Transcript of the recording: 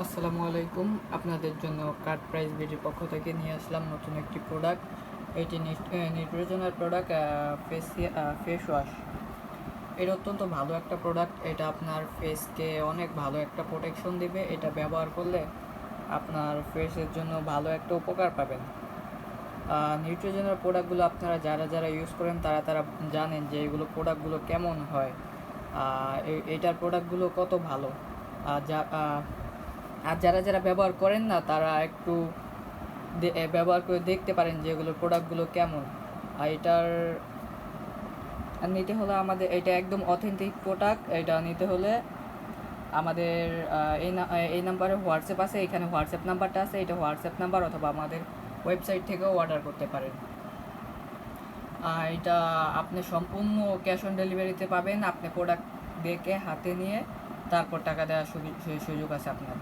আসসালামু আলাইকুম। আপনাদের জন্য কার্ড প্রাইস বিডির পক্ষ থেকে নিয়ে আসলাম নতুন একটি প্রোডাক্ট। এটি নিউট্রিজনাল প্রোডাক্ট, ফেস ওয়াশ। এটা অত্যন্ত ভালো একটা প্রোডাক্ট। এটা আপনার ফেসকে অনেক ভালো একটা প্রোটেকশন দিবে। এটা ব্যবহার করলে আপনার ফেসের জন্য ভালো একটা উপকার পাবেন। নিউট্রিজনাল প্রোডাক্টগুলো আপনারা যারা যারা ইউজ করেন তারা তারা জানেন যে এগুলো প্রোডাক্টগুলো কেমন হয়, এটার প্রোডাক্টগুলো কত ভালো। যা আর যারা যারা ব্যবহার করেন না তারা একটু ব্যবহার করে দেখতে পারেন যে এগুলো প্রোডাক্টগুলো কেমন। আর এটার নিতে হলে আমাদের এটা একদম অথেন্টিক প্রোডাক্ট। এটা নিতে হলে আমাদের এই নাম্বারে হোয়াটসঅ্যাপ আছে, এখানে হোয়াটসঅ্যাপ নাম্বারটা আছে, এটা হোয়াটসঅ্যাপ নাম্বার, অথবা আমাদের ওয়েবসাইট থেকেও অর্ডার করতে পারেন। এটা আপনি সম্পূর্ণ ক্যাশ অন ডেলিভারিতে পাবেন। আপনি প্রোডাক্ট দেখে হাতে নিয়ে তারপর টাকা দেওয়ার সুযোগ আছে আপনার।